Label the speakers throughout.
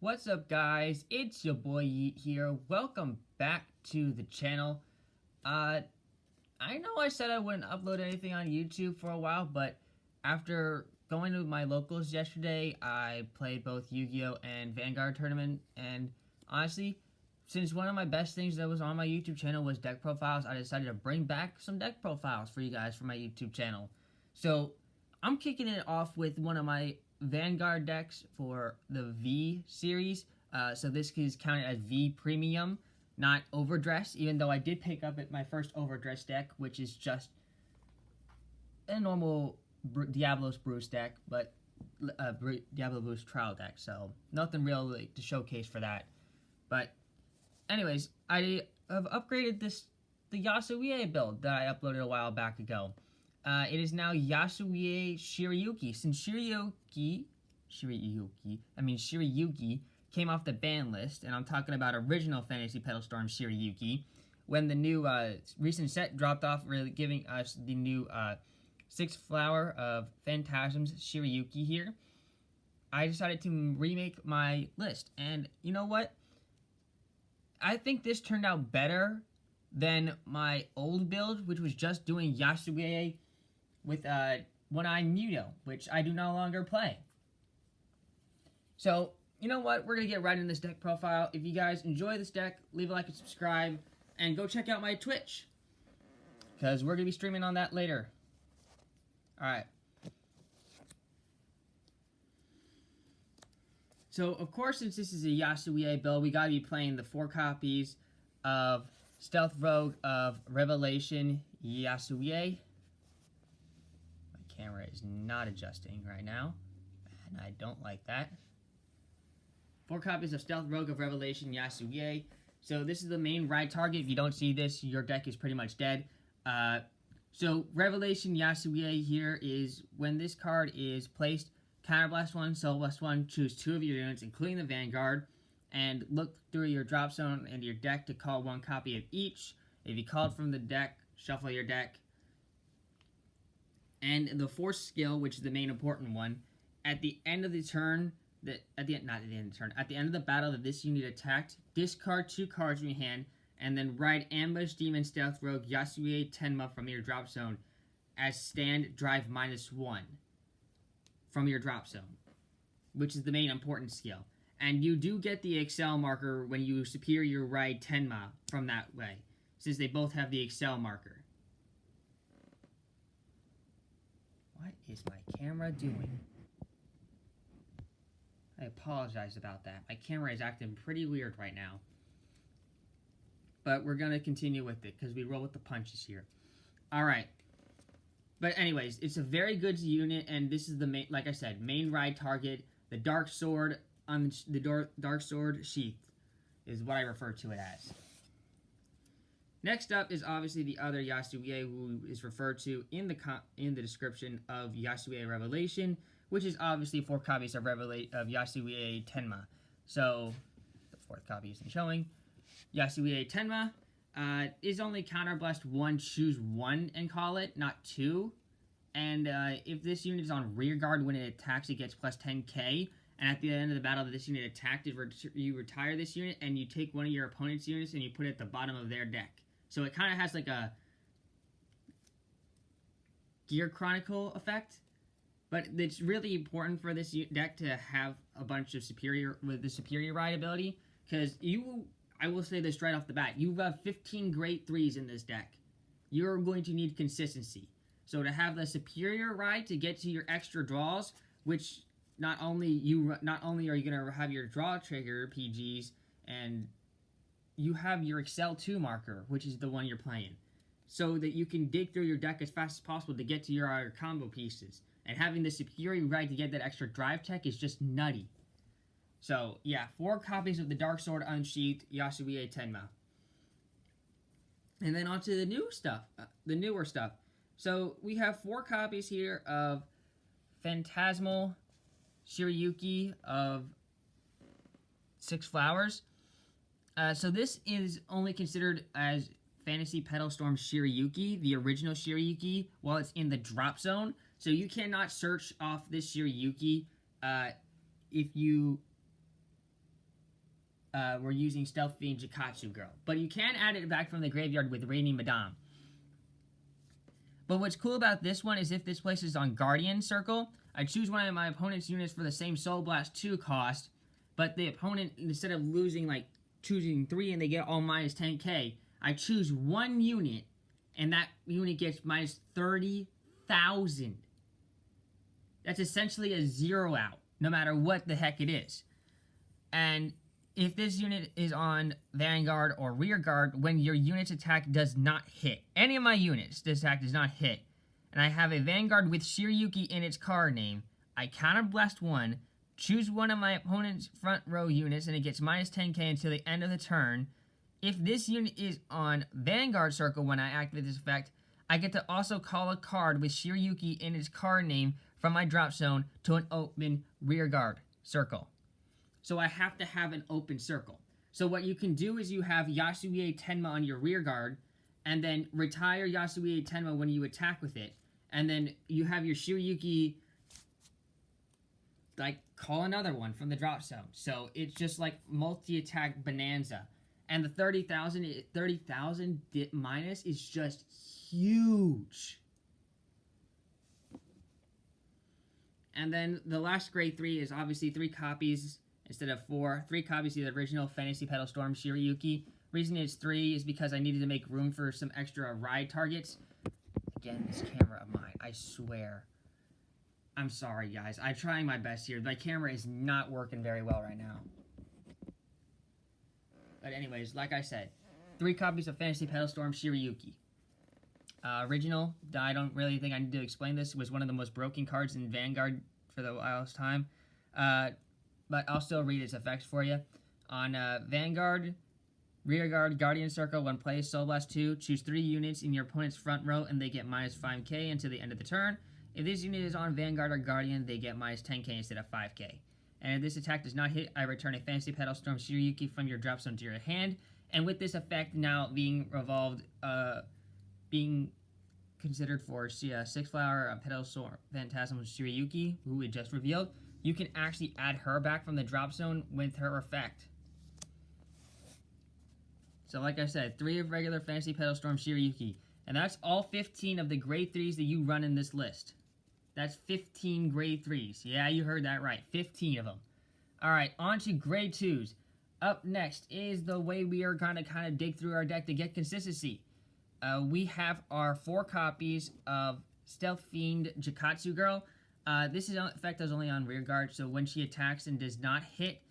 Speaker 1: What's up, guys? It's your boy Yeet here. Welcome back to the channel. I know I said I wouldn't upload anything on YouTube for a while, but after going to my locals yesterday, I played both Yu-Gi-Oh! And Vanguard tournament, and honestly, since one of my best things that was on my YouTube channel was deck profiles, I decided to bring back some deck profiles for you guys for my YouTube channel. So, I'm kicking it off with one of my Vanguard decks for the V series. So this is counted as V Premium, not Overdress, even though I did pick up my first Overdress deck, which is just a normal Diablos Bruce deck, but Diablo Bruce trial deck, so nothing really to showcase for that. But anyways, I have upgraded the Yasuie build that I uploaded a while back ago. It is now Yasuie Shirayuki. Since Shirayuki came off the ban list, and I'm talking about original Fantasy Petal Storm Shirayuki, when the new recent set dropped off, really giving us the new 6th flower of Phantasms Shirayuki here, I decided to remake my list. And you know what? I think this turned out better than my old build, which was just doing Yasuie with one-eye nido, which I do no longer play. So, you know what? We're going to get right in this deck profile. If you guys enjoy this deck, leave a like and subscribe, and go check out my Twitch, because we're going to be streaming on that later. Alright. So, of course, since this is a Yasuie build, we got to be playing the 4 copies of Stealth Rogue of Revelation Yasuie. My camera is not adjusting right now, and I don't like that. 4 copies of Stealth Rogue of Revelation Yasuie. So this is the main ride target. If you don't see this, your deck is pretty much dead. So Revelation Yasuie here is when this card is placed, counterblast 1, soul blast 1, choose 2 of your units, including the Vanguard, and look through your drop zone and your deck to call 1 copy of each. If you called from the deck, shuffle your deck. And the Force skill, which is the main important one, at the end of the turn, at the end of the battle that this unit attacked, discard 2 cards from your hand, and then ride Ambush Demon Stealth Rogue Yasuie Tenma from your drop zone as stand drive -1 from your drop zone, which is the main important skill. And you do get the Excel marker when you superior ride Tenma from that way, since they both have the Excel marker. What is my camera doing? I apologize about that. My camera is acting pretty weird right now. But we're going to continue with it, because we roll with the punches here. Alright. But anyways, it's a very good unit, and this is the main, like I said, main ride target. The Dark Sword on the Dark Sword Sheath is what I refer to it as. Next up is obviously the other Yasuie, who is referred to in the description of Yasuie Revelation, which is obviously 4 copies of Yasuie Tenma. So, the 4th copy isn't showing. Yasuie Tenma is only counterblast 1, choose 1 and call it, not 2. And if this unit is on rear guard when it attacks, it gets plus 10k. And at the end of the battle that this unit attacked, you retire this unit and you take one of your opponent's units and you put it at the bottom of their deck. So it kind of has like a Gear Chronicle effect. But it's really important for this deck to have a bunch of superior ride ability, because I will say this right off the bat, you have 15 great 3s in this deck. You're going to need consistency. So to have the superior ride to get to your extra draws, which not only are you going to have your draw trigger PGs, and you have your Excel 2 marker, which is the one you're playing, so that you can dig through your deck as fast as possible to get to your combo pieces. And having the superior ride to get that extra drive tech is just nutty. So, yeah, 4 copies of the Dark Sword Unsheathed Yasuie Tenma. And then on to the new stuff, the newer stuff. So, we have 4 copies here of Phantasmal Shirayuki of 6 flowers. So this is only considered as Fantasy Petal Storm Shirayuki, the original Shirayuki, while it's in the drop zone. So you cannot search off this Shirayuki if you we're using Stealth Fiend Jikatsu Girl. But you can add it back from the graveyard with Rainy Madame. But what's cool about this one is if this places on Guardian Circle, I choose one of my opponent's units for the same Soul Blast 2 cost, but the opponent, instead of losing, like, choosing 3 and they get all minus 10k, I choose one unit, and that unit gets minus 30,000. That's essentially a 0 out, no matter what the heck it is. And if this unit is on Vanguard or Rear Guard, when your unit's attack does not hit, any of my units, this attack does not hit, and I have a Vanguard with Shirayuki in its card name, I counterblast 1, choose one of my opponent's front row units, and it gets minus 10k until the end of the turn. If this unit is on Vanguard Circle when I activate this effect, I get to also call a card with Shirayuki in its card name from my drop zone to an open Rear Guard Circle. So I have to have an open circle. So what you can do is you have Yasuie Tenma on your rear guard, and then retire Yasuie Tenma when you attack with it. And then you have your Shirayuki, like, call another one from the drop zone. So it's just like multi-attack bonanza. And the 30,000 minus is just huge. And then the last grade 3 is obviously 3 copies instead of 4. 3 copies of the original Fantasy Petal Storm Shirayuki. Reason it's 3 is because I needed to make room for some extra ride targets. Again, this camera of mine, I swear. I'm sorry, guys. I'm trying my best here. My camera is not working very well right now. But anyways, like I said, 3 copies of Fantasy Petal Storm Shirayuki. Original, I don't really think I need to explain this, was one of the most broken cards in Vanguard for the wildest time. But I'll still read its effects for you. On Vanguard, Rear Guard, Guardian Circle, when plays Soul Blast 2, choose 3 units in your opponent's front row and they get minus 5k until the end of the turn. If this unit is on Vanguard or Guardian, they get minus 10k instead of 5k. And if this attack does not hit, I return a Fantasy Petal Storm Shirayuki from your drop zone to your hand. And with this effect now being revolved, being considered for 6 flower Petal Storm Phantasm Shirayuki, who we just revealed, you can actually add her back from the drop zone with her effect. So like I said, 3 of regular Fantasy Petal Storm Shirayuki. And that's all 15 of the grade 3s that you run in this list. That's 15 grade 3s. Yeah, you heard that right. 15 of them. Alright, on to grade 2s. Up next is the way we are going to kind of dig through our deck to get consistency. We have our 4 copies of Stealth Fiend Jikatsu Girl. This effect is only on rear guard, so when she attacks and does not hit,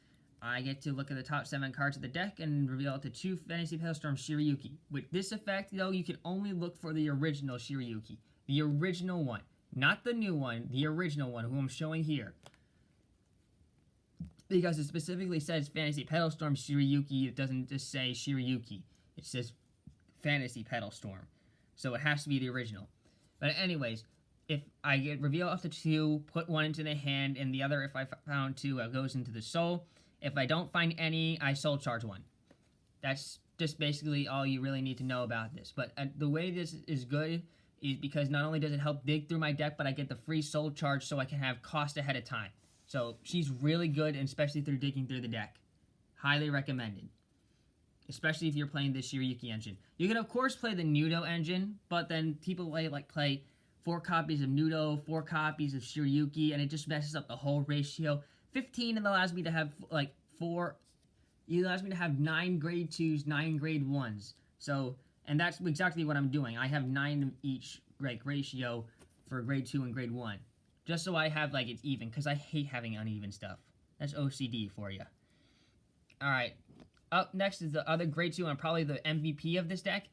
Speaker 1: I get to look at the top 7 cards of the deck and reveal it to 2 Fantasy Petal Storm Shirayuki. With this effect, though, you can only look for the original Shirayuki. The original one. Not the new one, the original one, who I'm showing here. Because it specifically says Fantasy Petal Storm Shirayuki, it doesn't just say Shirayuki. It says Fantasy Petal Storm. So it has to be the original. But anyways, if I get reveal up to 2, put 1 into the hand, and the other, if I found 2, goes into the soul. If I don't find any, I soul charge 1. That's just basically all you really need to know about this. But the way this is good is because not only does it help dig through my deck, but I get the free soul charge so I can have cost ahead of time. So she's really good, and especially through digging through the deck. Highly recommended. Especially if you're playing the Shirayuki engine. You can, of course, play the Nido engine, but then people play 4 copies of Nido, 4 copies of Shirayuki, and it just messes up the whole ratio. 15 allows me to have, like, 4... It allows me to have 9 grade 2s, 9 grade 1s. So, and that's exactly what I'm doing. I have 9 of each, like, ratio for grade 2 and grade 1. Just so I have, like, it's even, because I hate having uneven stuff. That's OCD for you. Alright. Up next is the other grade 2, and probably the MVP of this deck.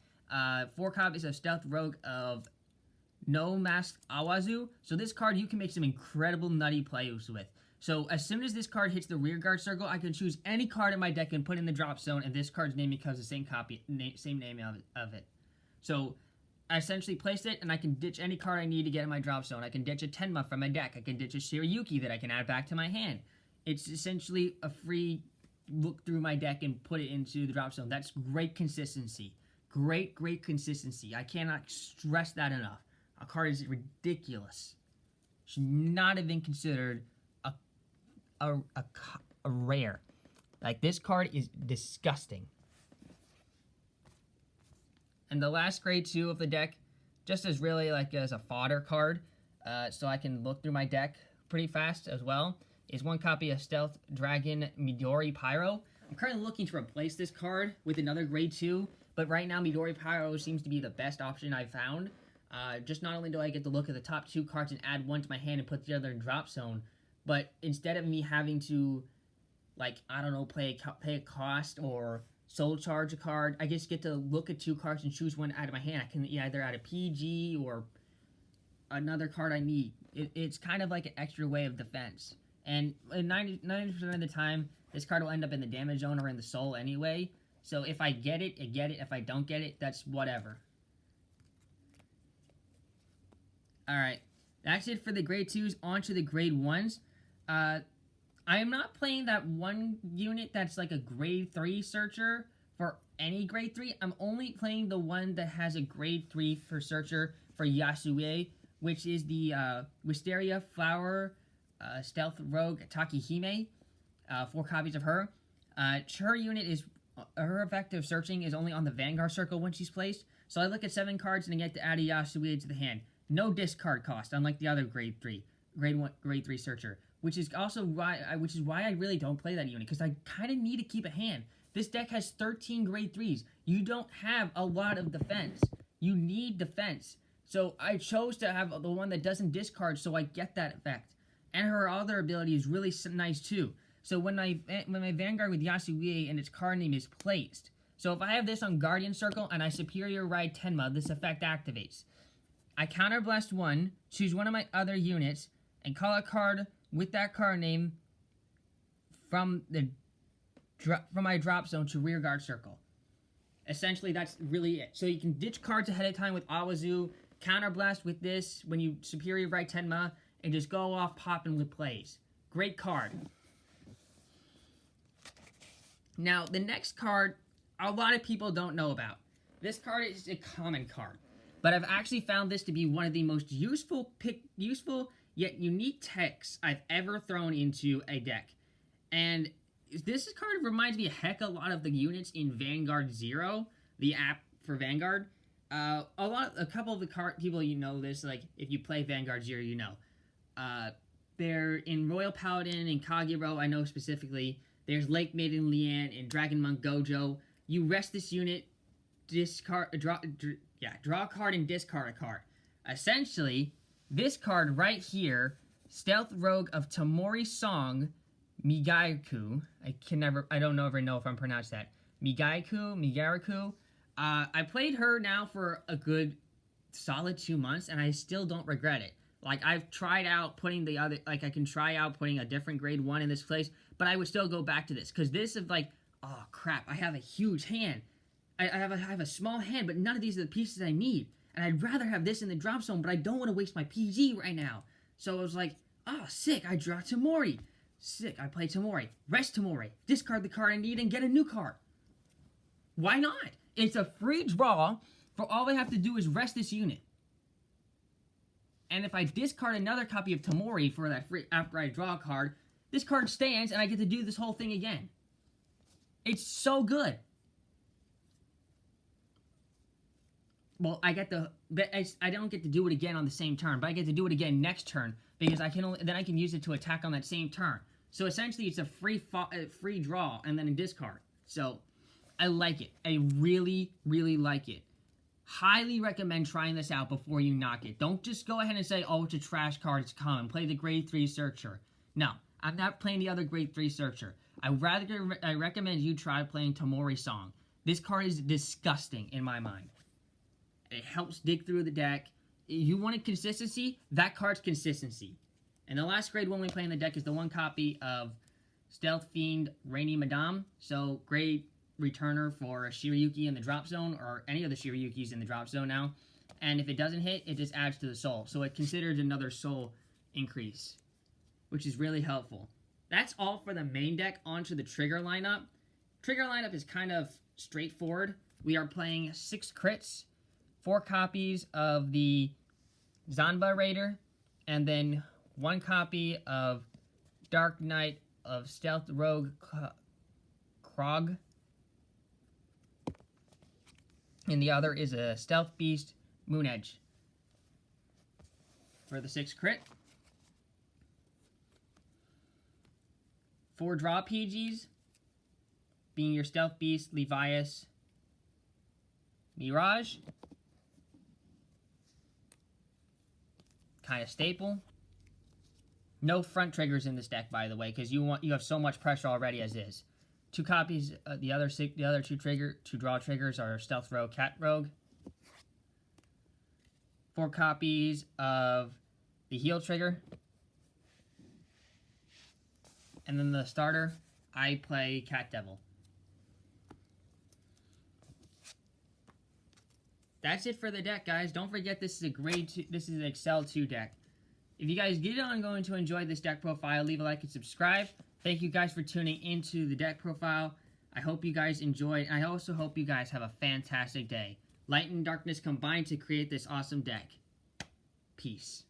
Speaker 1: 4 copies of Stealth Rogue of No Mask Awazu. So this card you can make some incredible nutty plays with. So as soon as this card hits the rear guard circle, I can choose any card in my deck and put in the drop zone, and this card's name becomes the same same name of it. So I essentially place it, and I can ditch any card I need to get in my drop zone. I can ditch a Tenma from my deck. I can ditch a Shirayuki that I can add back to my hand. It's essentially a free look through my deck and put it into the drop zone. That's great consistency. Great consistency. I cannot stress that enough. A card is ridiculous. Should not have been considered a rare. Like, this card is disgusting. And the last grade 2 of the deck, just as really like as a fodder card, so I can look through my deck pretty fast as well, is one copy of Stealth Dragon Midori Pyro. I'm currently looking to replace this card with another grade 2, but right now Midori Pyro seems to be the best option I've found. Just not only do I get to look at the top 2 cards and add one to my hand and put the other in drop zone, but instead of me having to, like, I don't know, pay a cost or soul charge a card, I just get to look at 2 cards and choose one out of my hand. I can either add a PG or another card I need. It's kind of like an extra way of defense. And 90% of the time, this card will end up in the damage zone or in the soul anyway. So if I get it, I get it. If I don't get it, that's whatever. Alright, that's it for the grade 2s. On to the grade 1s. I am not playing that one unit that's like a grade 3 searcher for any grade 3. I'm only playing the one that has a grade 3 for searcher for Yasuie, which is the Wisteria Flower Stealth Rogue Takihime. 4 copies of her. Her unit is, her effective searching is only on the Vanguard circle when she's placed. So I look at 7 cards and I get to add a Yasuie to the hand. No discard cost, unlike the other grade 3 searcher. Which is also why I really don't play that unit, because I kind of need to keep a hand. This deck has 13 grade 3s. You don't have a lot of defense. You need defense. So I chose to have the one that doesn't discard, so I get that effect. And her other ability is really nice too. So when my Vanguard with Yasuie and its card name is placed, so if I have this on Guardian Circle and I Superior Ride Tenma, this effect activates. I Counterblast 1, choose one of my other units, and call a card with that card name from my drop zone to Rearguard Circle. Essentially, that's really it. So you can ditch cards ahead of time with Awazu, Counterblast with this when you Superior Right Tenma, and just go off popping with plays. Great card. Now, the next card, a lot of people don't know about. This card is a common card, but I've actually found this to be one of the most useful yet unique techs I've ever thrown into a deck. And this card reminds me a heck of a lot of the units in Vanguard Zero, the app for Vanguard. A couple of the people you know this, like if you play Vanguard Zero, you know. They're in Royal Paladin and Kagero, I know specifically. There's Lake Maiden Leanne and Dragon Monk Gojo. You rest this unit, draw a card and discard a card. Essentially, this card right here, Stealth Rogue of Tamori Song, Migaiku. I don't ever know if I'm pronounced that. Migaraku. I played her now for a good solid 2 months, and I still don't regret it. Like, I've tried out putting I can try out putting a different grade 1 in this place, but I would still go back to this, because this is like, oh crap, I have a huge hand. I have a small hand, but none of these are the pieces I need. And I'd rather have this in the drop zone, but I don't want to waste my PG right now. So I was like, oh, sick, I draw Tamori. Sick, I play Tamori. Rest Tamori. Discard the card I need and get a new card. Why not? It's a free draw, for all I have to do is rest this unit. And if I discard another copy of Tamori for that free after I draw a card, this card stands and I get to do this whole thing again. It's so good. Well, I don't get to do it again on the same turn, but I get to do it again next turn, because I can use it to attack on that same turn. So essentially, it's a free draw and then a discard. So I like it. I really, really like it. Highly recommend trying this out before you knock it. Don't just go ahead and say, oh, it's a trash card, it's common. Play the grade 3 searcher. No, I'm not playing the other grade 3 searcher. I recommend you try playing Tamori Song. This card is disgusting in my mind. It helps dig through the deck. You wanted consistency? That card's consistency. And the last grade 1 we play in the deck is the 1 copy of Stealth Fiend Rainy Madame. So, great returner for a Shirayuki in the drop zone, or any of the Shirayukis in the drop zone now. And if it doesn't hit, it just adds to the soul. So it considers another soul increase, which is really helpful. That's all for the main deck. On to the trigger lineup. Trigger lineup is kind of straightforward. We are playing 6 crits, 4 copies of the Zanba Raider, and then 1 copy of Dark Knight of Stealth Rogue Krog. And the other is a Stealth Beast Moon Edge. For the 6 crit. 4 draw PGs, being your Stealth Beast, Levias, Mirage. Kind of staple. No front triggers in this deck, by the way, because you have so much pressure already as is. 2 copies. The other 2 draw triggers are Stealth Rogue, Cat Rogue. 4 copies of the heal trigger. And then the starter, I play Cat Devil. That's it for the deck, guys. Don't forget this is a grade 2, this is an Excel 2 deck. If you guys get on going to enjoy this deck profile, leave a like and subscribe. Thank you guys for tuning into the deck profile. I hope you guys enjoyed. I also hope you guys have a fantastic day. Light and darkness combine to create this awesome deck. Peace.